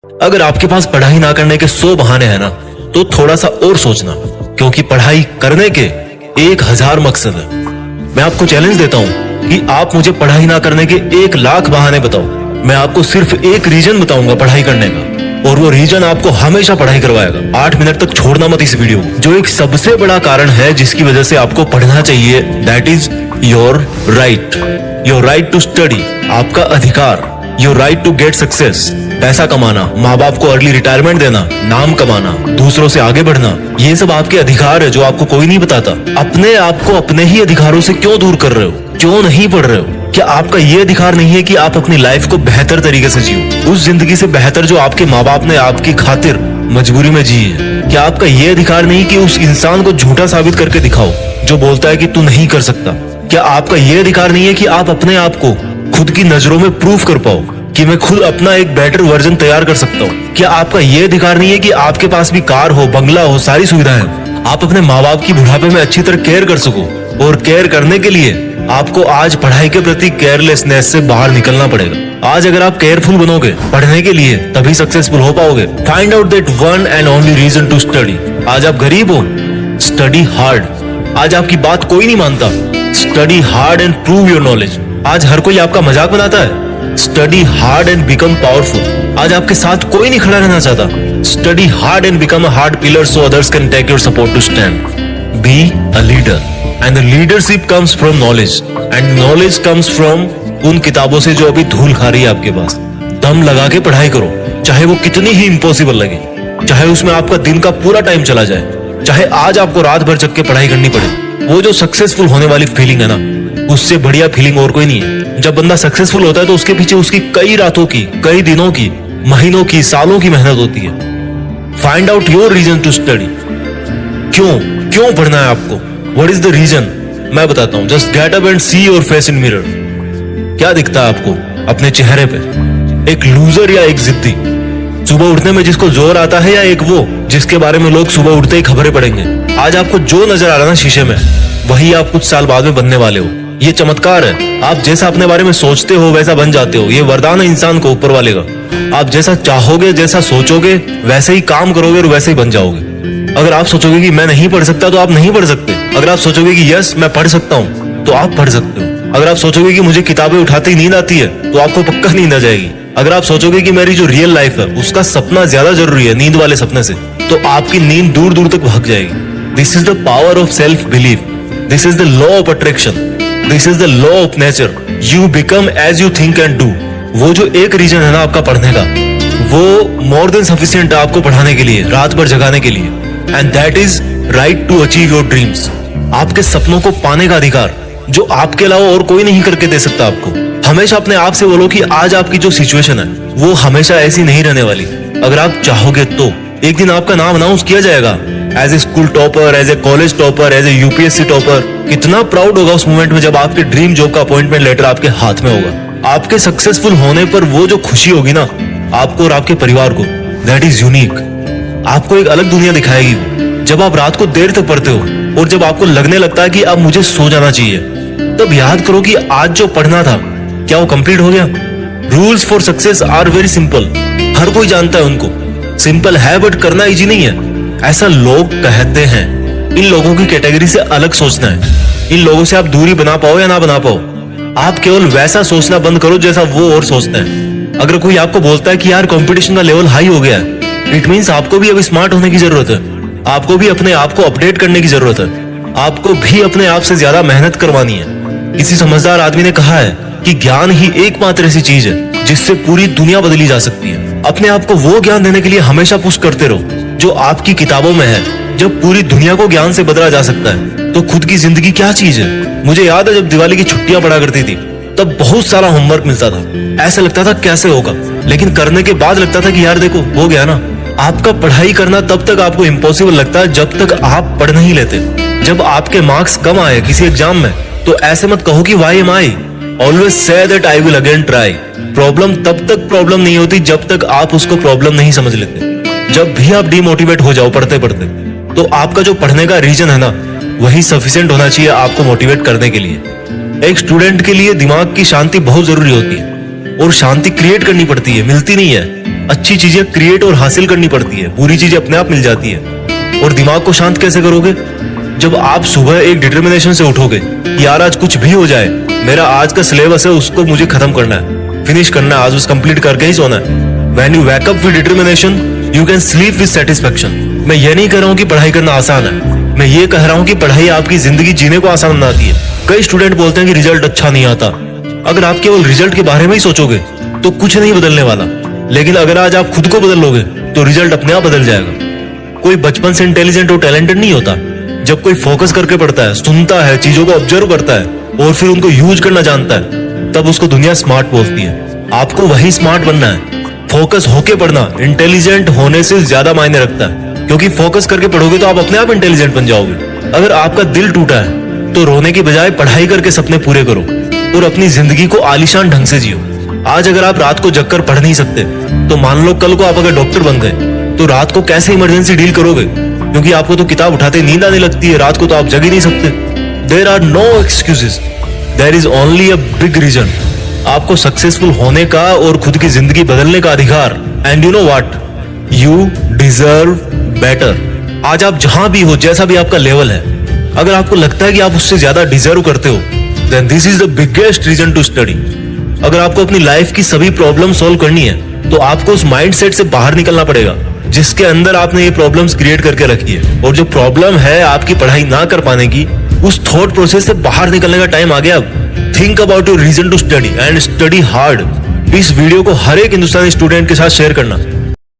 अगर आपके पास पढ़ाई ना करने के 100 बहाने हैं ना, तो थोड़ा सा और सोचना, क्योंकि पढ़ाई करने के 1000 मकसद है। मैं आपको चैलेंज देता हूं कि आप मुझे पढ़ाई ना करने के 1 लाख बहाने बताओ, मैं आपको सिर्फ एक रीजन बताऊंगा पढ़ाई करने का, और वो रीजन आपको हमेशा पढ़ाई करवाएगा। 8 मिनट तक छोड़ना मत इस वीडियो को। जो एक सबसे बड़ा कारण है जिसकी वजह से आपको पढ़ना चाहिए, that is your right to study, आपका अधिकार। Your right to get success, पैसा कमाना, माँ बाप को अर्ली रिटायरमेंट देना, नाम कमाना, दूसरों से आगे बढ़ना, ये सब आपके अधिकार है जो आपको कोई नहीं बताता। अपने आप को अपने ही अधिकारों से क्यों दूर कर रहे हो? क्यों नहीं पढ़ रहे हो? क्या आपका ये अधिकार नहीं है कि आप अपनी लाइफ को बेहतर तरीके से जियो, उस जिंदगी से बेहतर जो आपके माँ बाप ने आपकी खातिर मजबूरी में जी है? क्या आपका ये अधिकार नहीं कि उस इंसान को झूठा साबित करके दिखाओ जो बोलता है कि तू नहीं कर सकता? क्या आपका ये अधिकार नहीं है कि आप अपने आप को खुद की नजरों में प्रूफ कर पाओ कि मैं खुद अपना एक बेटर वर्जन तैयार कर सकता हूँ? क्या आपका ये अधिकार नहीं है कि आपके पास भी कार हो, बंगला हो, सारी सुविधाएं हो, आप अपने माँ बाप की बुढ़ापे में अच्छी तरह केयर कर सको? और केयर करने के लिए आपको आज पढ़ाई के प्रति केयरलेसनेस से बाहर निकलना पड़ेगा। आज अगर आप केयरफुल बनोगे पढ़ने के लिए, तभी सक्सेसफुल हो पाओगे। Find out that one and only reason to study. आज आप गरीब हो, स्टडी हार्ड। आज आपकी बात कोई नहीं मानता, study hard and prove your knowledge. आज हर कोई आपका मजाक बनाता है, study hard and become powerful. आज आपके साथ कोई नहीं खड़ा रहना चाहता, study hard and become a hard pillar so others can take your support to stand. Be a leader and the leadership comes from knowledge and knowledge comes from उन किताबों से जो अभी धूल खा रही है आपके पास। दम लगा के पढ़ाई करो, चाहे वो कितनी ही इम्पॉसिबल लगे, चाहे उसमें आपका दिन का पूरा टाइम चला जाए, चाहे आज आपको रात भर जग के पढ़ाई करनी पड़े। वो जो सक्सेसफुल होने वाली फीलिंग है ना, उससे बढ़िया फीलिंग और कोई नहीं है। जब बंदा सक्सेसफुल होता है तो उसके पीछे उसकी कई रातों की, कई दिनों की, महीनों की, सालों की मेहनत होती है। Find out your reason to study. क्यों पढ़ना है आपको? What is the reason? मैं बताता हूं। Just get up and see your face in mirror. क्या दिखता है आपको अपने चेहरे पे? एक लूजर या एक जिद्दी? सुबह उठने में जिसको जोर आता है, या एक वो जिसके बारे में लोग सुबह उठते ही खबरें पढ़ेंगे? आज आपको जो नजर आ रहा है ना शीशे में, वही आप कुछ साल बाद में बनने वाले हो। ये चमत्कार है। आप जैसा अपने बारे में सोचते हो वैसा बन जाते हो। ये वरदान है इंसान को ऊपर वाले का। आप जैसा चाहोगे, जैसा सोचोगे, वैसे ही काम करोगे और वैसे ही बन जाओगे। अगर आप सोचोगे कि मैं नहीं पढ़ सकता, तो आप नहीं पढ़ सकते। अगर आप सोचोगे कि यस मैं पढ़ सकता हूँ, तो आप पढ़ सकते हो। अगर आप सोचोगे कि मुझे किताबें उठाते ही नींद आती है, तो आपको पक्का नींद आ जाएगी। अगर आप सोचोगे कि मेरी जो रियल लाइफ है उसका सपना ज्यादा जरूरी है नींद वाले सपने से, तो आपकी नींद दूर दूर तक भाग जाएगी। This is the power of self belief. This is the law of attraction. This is the law of nature. You become as you think and do. वो जो एक रीजन है ना आपका पढ़ने का, वो मोर देन सफिशिएंट है आपको पढ़ाने के लिए, रात भर जगाने के लिए। And that is right to achieve your dreams. आपके सपनों को पाने का अधिकार जो आपके अलावा और कोई नहीं करके दे सकता आपको। हमेशा अपने आप से बोलो कि आज आपकी जो सिचुएशन है वो हमेशा ऐसी नहीं रहने वाली। अगर आप चाहोगे तो एक दिन आपका नाम अनाउंस किया जाएगा as a school topper, as a college topper, as a UPSC topper. कितना प्राउड होगा उस मोमेंट में जब आपके ड्रीम जॉब का अपॉइंटमेंट लेटर आपके हाथ में होगा। आपके सक्सेसफुल होने पर वो जो खुशी होगी ना आपको और आपके परिवार को, दैट इज यूनिक। आपको एक अलग दुनिया दिखाएगी वो। जब आप रात को देर तक पढ़ते हो और जब आपको लगने लगता है कि अब मुझे सो जाना चाहिए, तब याद करो कि आज जो पढ़ना था क्या वो कंप्लीट हो गया? Rules for success are very simple. हर कोई जानता है उनको। सिंपल है बट करना इजी नहीं है, ऐसा लोग कहते हैं। इन लोगों की कैटेगरी से अलग सोचना है। इन लोगों से आप दूरी बना पाओ या ना बना पाओ, आप केवल वैसा सोचना बंद करो जैसा वो और सोचते हैं। अगर कोई आपको बोलता है कि यार कंपटीशन का लेवल हाई हो गया है, इट मींस आपको भी अब स्मार्ट होने की जरूरत है। आपको भी अपने आप को अपडेट करने की जरूरत है। आपको भी अपने आप से ज्यादा मेहनत करवानी है। किसी समझदार आदमी ने कहा है कि ज्ञान ही एकमात्र ऐसी चीज है जिससे पूरी दुनिया बदली जा सकती है। अपने आप को वो ज्ञान देने के लिए हमेशा पुश करते रहो जो आपकी किताबों में है। जब पूरी दुनिया को ज्ञान से बदला जा सकता है, तो खुद की जिंदगी क्या चीज है? मुझे याद है जब दिवाली की छुट्टियां पड़ा करती थी, तब बहुत सारा होमवर्क मिलता था। ऐसा लगता था कैसे होगा, लेकिन करने के बाद लगता था कि यार देखो हो गया ना। आपका पढ़ाई करना तब तक आपको इम्पॉसिबल लगता है जब तक आप पढ़ नहीं लेते। जब आपके मार्क्स कम आए किसी एग्जाम में, तो ऐसे मत कहो कि why am I. Always say that I will again try. Problem तब तक प्रॉब्लम नहीं होती जब तक आप उसको प्रॉब्लम नहीं समझ लेते। जब भी आप डिमोटिवेट हो जाओ पढ़ते पढ़ते, तो आपका जो पढ़ने का रीजन है ना, वही सफिशिएंट होना चाहिए आपको मोटिवेट करने के लिए। एक स्टूडेंट के लिए दिमाग की शांति बहुत जरूरी होती है। और शांति क्रिएट करनी पड़ती है, मिलती नहीं है। अच्छी चीजें क्रिएट और हासिल करनी पड़ती है, बुरी चीजें अपने आप मिल जाती है। और दिमाग को शांत कैसे करोगे? जब आप सुबह एक डिटर्मिनेशन से उठोगे, यार आज कुछ भी हो जाए, मेरा आज का सिलेबस है उसको मुझे खत्म करना है, फिनिश करना है, आज बस कंप्लीट करके ही सोना है। When you wake up with determination, you can sleep with satisfaction. मैं ये नहीं कह रहा हूँ कि पढ़ाई करना आसान है, मैं ये कह रहा हूँ कि पढ़ाई आपकी जिंदगी जीने को आसान बनाती है। कई स्टूडेंट बोलते हैं कि रिजल्ट अच्छा नहीं आता। अगर आप केवल रिजल्ट के बारे में ही सोचोगे तो कुछ नहीं बदलने वाला, लेकिन अगर आज आप खुद को बदल लोगे तो रिजल्ट अपने आप बदल जाएगा। कोई बचपन से इंटेलिजेंट और टैलेंटेड नहीं होता। जब कोई फोकस करके पढ़ता है, सुनता है, चीजों को ऑब्जर्व करता है और फिर उनको यूज करना जानता है, तब उसको दुनिया स्मार्ट बोलती है। आपको वही स्मार्ट बनना है। फोकस होके पढ़ना इंटेलिजेंट होने से ज्यादा मायने रखता है, क्योंकि फोकस करके पढ़ोगे तो आप अपने आप इंटेलिजेंट बन जाओगे। अगर आपका दिल टूटा है तो रोने की बजाय पढ़ाई करके सपने पूरे करो और अपनी जिंदगी को आलीशान ढंग से जियो। आज अगर आप रात को जगकर पढ़ नहीं सकते तो मान लो कल को आप अगर डॉक्टर बन गए तो रात को कैसे इमरजेंसी डील करोगे? क्योंकि आपको तो किताब उठाते नींद आने लगती है, रात को तो आप जग ही नहीं सकते। There are no excuses, there is only a big reason. आपको सक्सेसफुल होने का और खुद की जिंदगी बदलने का अधिकार। And you know what, you deserve better. आज आप जहां भी हो, जैसा भी आपका लेवल है, अगर आपको लगता है कि आप उससे ज्यादा डिजर्व करते हो, then this is the biggest reason to study. अगर आपको अपनी लाइफ की सभी प्रॉब्लम सॉल्व करनी है तो आपको उस माइंडसेट से बाहर निकलना पड़ेगा जिसके अंदर आपने ये प्रॉब्लम्स क्रिएट करके रखी है। और जो प्रॉब्लम है आपकी पढ़ाई ना कर पाने की, उस थॉट प्रोसेस से बाहर निकलने का टाइम आ गया अब। Think about your reason to study and study hard. इस वीडियो को हर एक हिंदुस्तानी स्टूडेंट के साथ शेयर करना